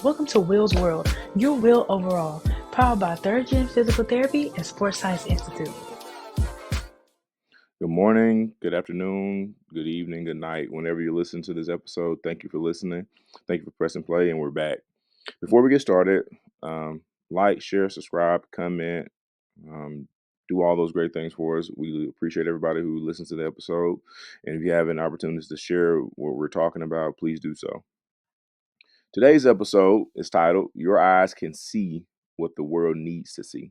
Welcome to Will's World, your will overall, powered by Third Gen Physical Therapy and Sports Science Institute. Good morning, good afternoon, good evening, good night. Whenever you listen to this episode, thank you for listening. Thank you for pressing play, and we're back. Before we get started, like, share, subscribe, comment, do all those great things for us. We appreciate everybody who listens to the episode. And if you have an opportunity to share what we're talking about, please do so. Today's episode is titled, Your Eyes Can See What the World Needs to See.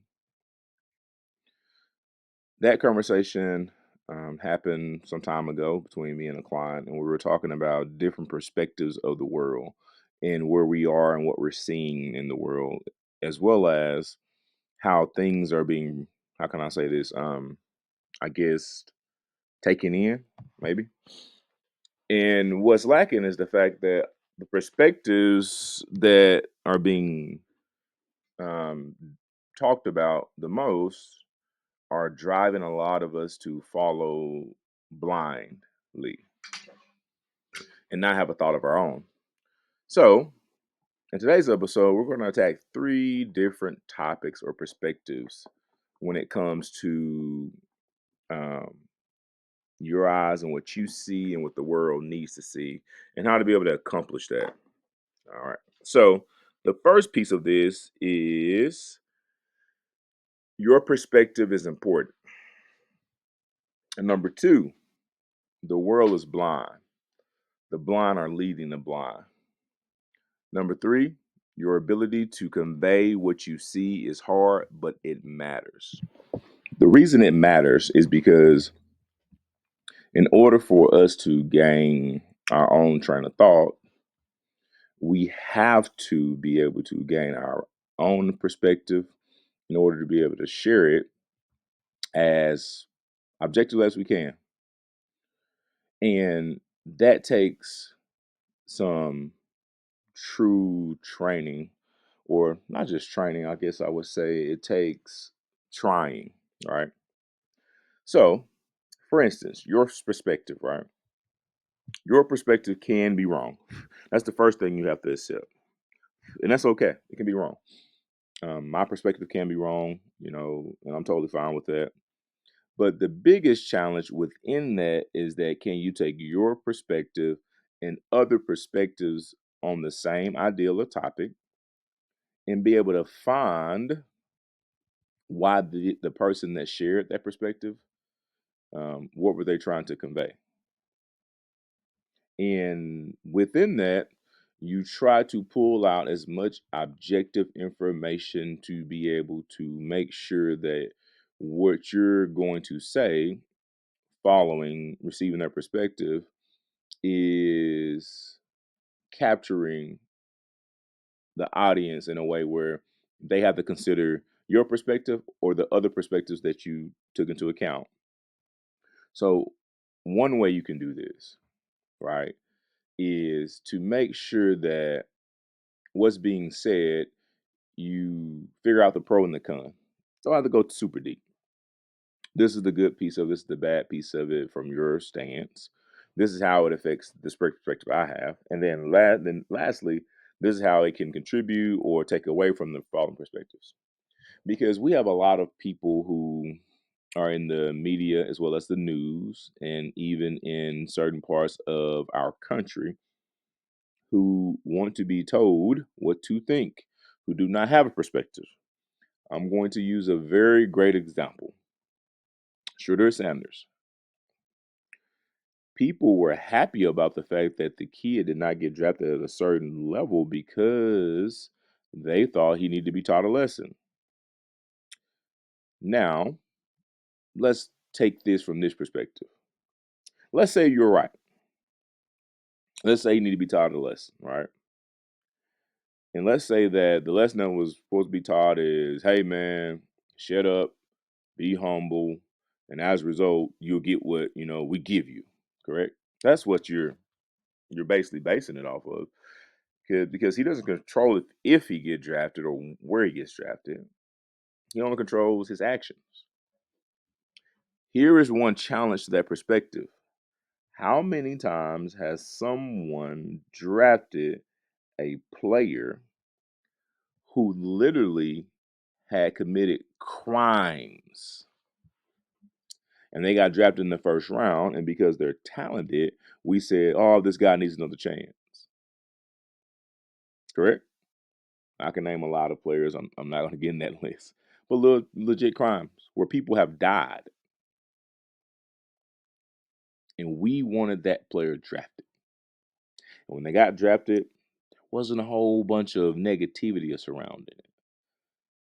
That conversation happened some time ago between me and a client, and we were talking about different perspectives of the world and where we are and what we're seeing in the world, as well as how things are being, how can I say this? I guess taken in, maybe. And what's lacking is the fact that the perspectives that are being um, talked about the most are driving a lot of us to follow blindly and not have a thought of our own. So, in today's episode, we're going to attack three different topics or perspectives when it comes to um, your eyes and what you see and what the world needs to see and how to be able to accomplish that. All right. So, the first piece of this is your perspective is important. And number two, the world is blind. The blind are leading the blind. Number three, your ability to convey what you see is hard, but it matters. The reason it matters is because in order for us to gain our own train of thought, we have to be able to gain our own perspective in order to be able to share it as objective as we can. And that takes some true training, or not just training, I guess I would say it takes trying, right? So, for instance, your perspective, right? Your perspective can be wrong. That's the first thing you have to accept. And that's okay. It can be wrong. My perspective can be wrong, and I'm totally fine with that. But the biggest challenge within that is that can you take your perspective and other perspectives on the same ideal or topic and be able to find why the person that shared that perspective, what were they trying to convey? And within that, you try to pull out as much objective information to be able to make sure that what you're going to say following receiving their perspective is capturing the audience in a way where they have to consider your perspective or the other perspectives that you took into account. So, one way you can do this, right, is to make sure that what's being said, you figure out the pro and the con. Don't have to go super deep. This is the good piece of it, this is the bad piece of it from your stance. This is how it affects the perspective I have. And then lastly, this is how it can contribute or take away from the following perspectives. Because we have a lot of people who are in the media as well as the news and even in certain parts of our country who want to be told what to think, who do not have a perspective. I'm going to use a very great example. Shooter Sanders. People were happy about the fact that the kid did not get drafted at a certain level because they thought he needed to be taught a lesson. Now, let's take this from this perspective. Let's say you're right. Let's say you need to be taught a lesson, right? And let's say that the lesson that was supposed to be taught is, hey man, shut up, be humble, and as a result, you'll get what we give you. Correct? That's what you're basically basing it off of. Because he doesn't control if he gets drafted or where he gets drafted. He only controls his actions. Here is one challenge to that perspective. How many times has someone drafted a player who literally had committed crimes and they got drafted in the first round. And because they're talented, we said, oh, this guy needs another chance. Correct? I can name a lot of players. I'm not going to get in that list. But legit crimes where people have died. And we wanted that player drafted. And when they got drafted, there wasn't a whole bunch of negativity surrounding it.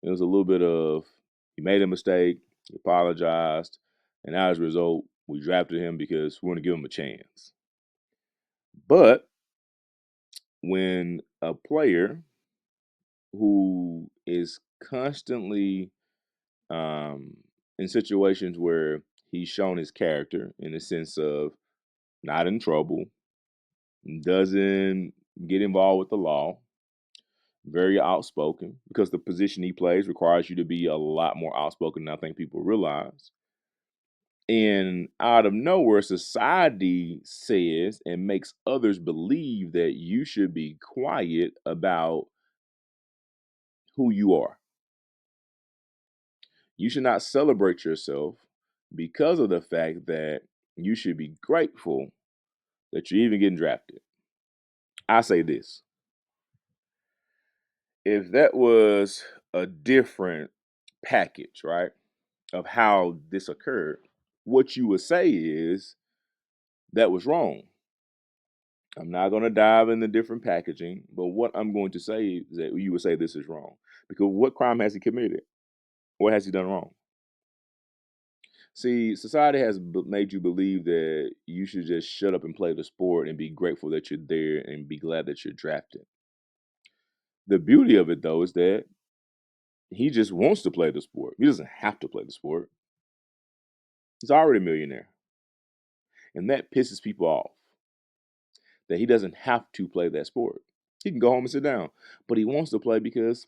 It was a little bit of he made a mistake, he apologized, and as a result, we drafted him because we want to give him a chance. But when a player who is constantly um, in situations where he's shown his character in the sense of not in trouble, doesn't get involved with the law, very outspoken because the position he plays requires you to be a lot more outspoken than I think people realize. And out of nowhere, society says and makes others believe that you should be quiet about who you are. You should not celebrate yourself because of the fact that you should be grateful that you're even getting drafted. I say this: if that was a different package, right, of how this occurred, what you would say is that was wrong. I'm not going to dive into different packaging, but what I'm going to say is that you would say this is wrong. Because what crime has he committed? What has he done wrong? See, society has made you believe that you should just shut up and play the sport and be grateful that you're there and be glad that you're drafted. The beauty of it, though, is that he just wants to play the sport. He doesn't have to play the sport. He's already a millionaire. And that pisses people off that he doesn't have to play that sport. He can go home and sit down, but he wants to play because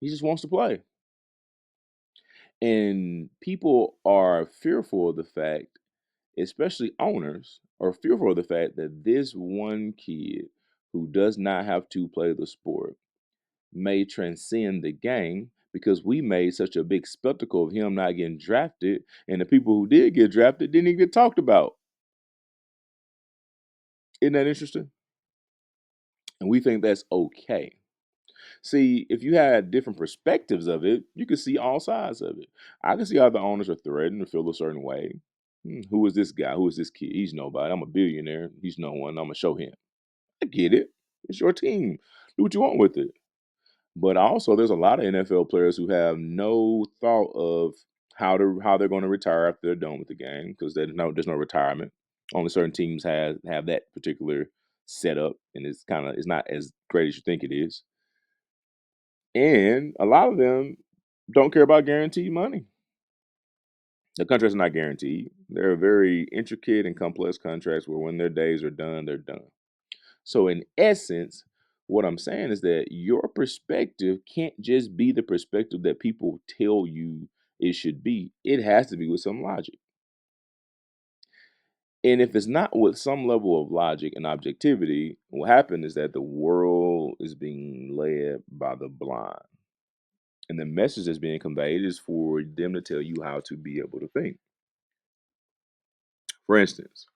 he just wants to play. And people are fearful of the fact, especially owners, are fearful of the fact that this one kid who does not have to play the sport may transcend the game because we made such a big spectacle of him not getting drafted, and the people who did get drafted didn't even get talked about. Isn't that interesting? And we think that's okay. See, if you had different perspectives of it, you could see all sides of it. I can see how the owners are threatened or feel a certain way. Who is this guy? Who is this kid? He's nobody. I'm a billionaire. He's no one. I'm gonna show him. I get it. It's your team. Do what you want with it. But also, there's a lot of NFL players who have no thought of how they're going to retire after they're done with the game because there's no retirement. Only certain teams have that particular setup, and it's not as great as you think it is. And a lot of them don't care about guaranteed money. The contracts are not guaranteed. They're very intricate and complex contracts where when their days are done, they're done. So, in essence, what I'm saying is that your perspective can't just be the perspective that people tell you it should be. It has to be with some logic. And if it's not with some level of logic and objectivity, what happens is that the world is being led by the blind. And the message that's being conveyed is for them to tell you how to be able to think. For instance,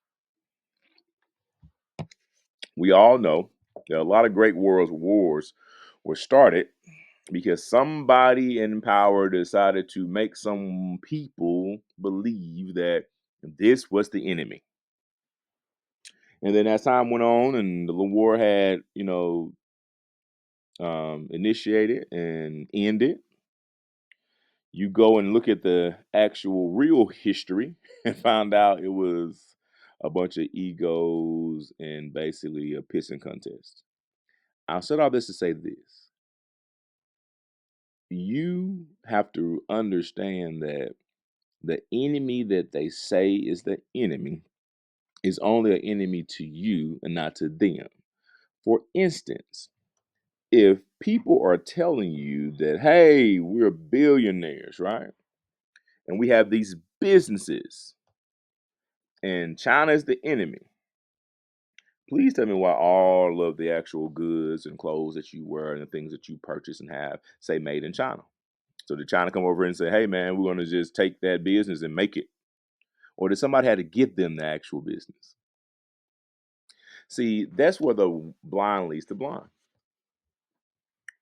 we all know that a lot of great wars were started because somebody in power decided to make some people believe that this was the enemy. And then as time went on and the war had, initiated and ended, you go and look at the actual real history and find out it was a bunch of egos and basically a pissing contest. I'll set all this to say this. You have to understand that the enemy that they say is the enemy is only an enemy to you and not to them. For instance, if people are telling you that, hey, we're billionaires, right? And we have these businesses and China is the enemy. Please tell me why all of the actual goods and clothes that you wear and the things that you purchase and have say made in China. So did China come over and say, hey man, we're gonna just take that business and make it? Or did somebody have to give them the actual business? See, that's where the blind leads to blind.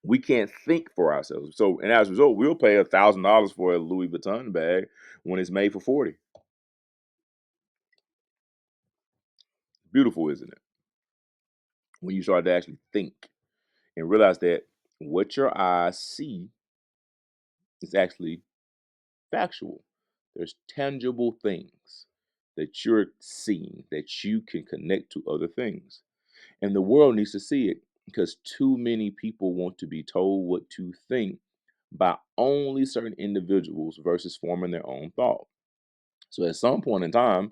We can't think for ourselves. So, and as a result, we'll pay $1,000 for a Louis Vuitton bag when it's made for 40. Beautiful, isn't it? When you start to actually think and realize that what your eyes see is actually factual. There's tangible things that you're seeing that you can connect to other things. And the world needs to see it because too many people want to be told what to think by only certain individuals versus forming their own thought. So at some point in time,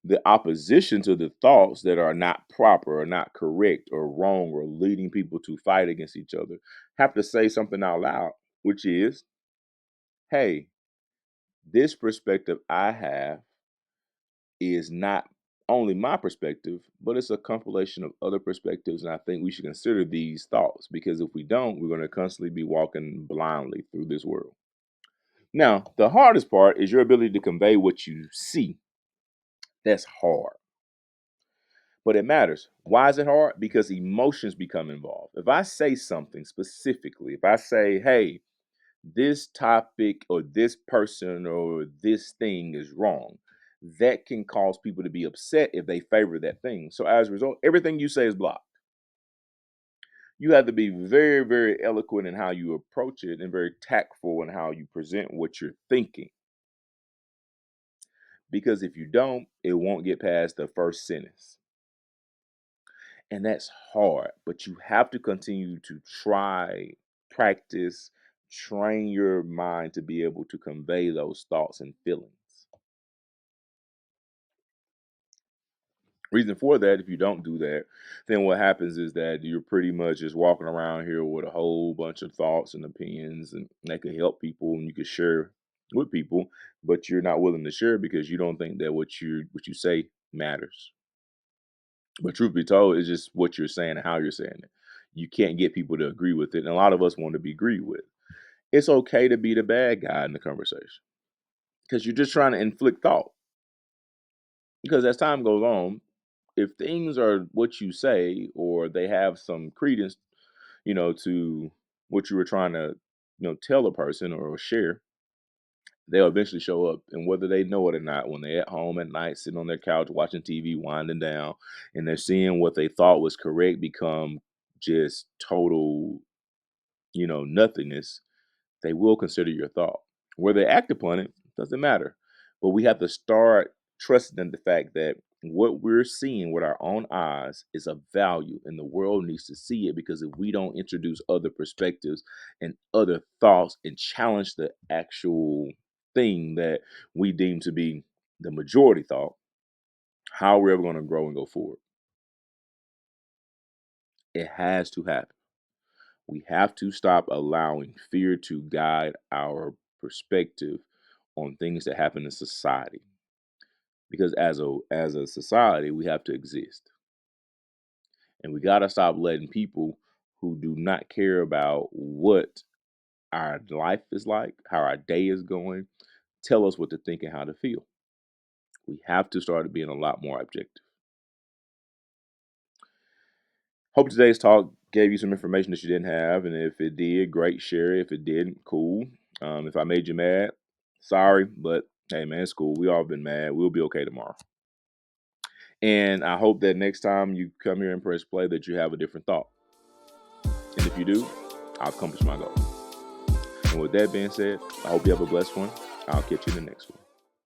the opposition to the thoughts that are not proper or not correct or wrong or leading people to fight against each other have to say something out loud, which is, hey, this perspective I have is not only my perspective, but it's a compilation of other perspectives. And I think we should consider these thoughts because if we don't, we're going to constantly be walking blindly through this world. Now, the hardest part is your ability to convey what you see. That's hard, but it matters. Why is it hard? Because emotions become involved. If I say something specifically, if I say, hey, this topic or this person or this thing is wrong, that can cause people to be upset if they favor that thing. So as a result, everything you say is blocked. You have to be very, very eloquent in how you approach it and very tactful in how you present what you're thinking. Because if you don't, it won't get past the first sentence. And that's hard, but you have to continue to try, practice, train your mind to be able to convey those thoughts and feelings. Reason for that, if you don't do that, then what happens is that you're pretty much just walking around here with a whole bunch of thoughts and opinions, and that could help people and you could share with people, but you're not willing to share because you don't think that what you say matters. But truth be told, it's just what you're saying and how you're saying it. You can't get people to agree with it, and a lot of us want to be agreed with. It's okay to be the bad guy in the conversation because you're just trying to inflict thought. Because as time goes on, if things are what you say or they have some credence, to what you were trying to, tell a person or share, they'll eventually show up. And whether they know it or not, when they're at home at night, sitting on their couch watching TV, winding down, and they're seeing what they thought was correct become just total, nothingness, they will consider your thought. Where they act upon it doesn't matter. But we have to start trusting in the fact that what we're seeing with our own eyes is of value, and the world needs to see it because if we don't introduce other perspectives and other thoughts and challenge the actual thing that we deem to be the majority thought, how are we ever going to grow and go forward? It has to happen. We have to stop allowing fear to guide our perspective on things that happen in society. Because as a society, we have to exist. And we got to stop letting people who do not care about what our life is like, how our day is going, tell us what to think and how to feel. We have to start being a lot more objective. Hope today's talk gave you some information that you didn't have. And if it did, great, share it. If it didn't, cool. If I made you mad, sorry. But hey, man, it's cool. We all been mad. We'll be okay tomorrow. And I hope that next time you come here and press play that you have a different thought. And if you do, I'll accomplish my goal. And with that being said, I hope you have a blessed one. I'll catch you in the next one.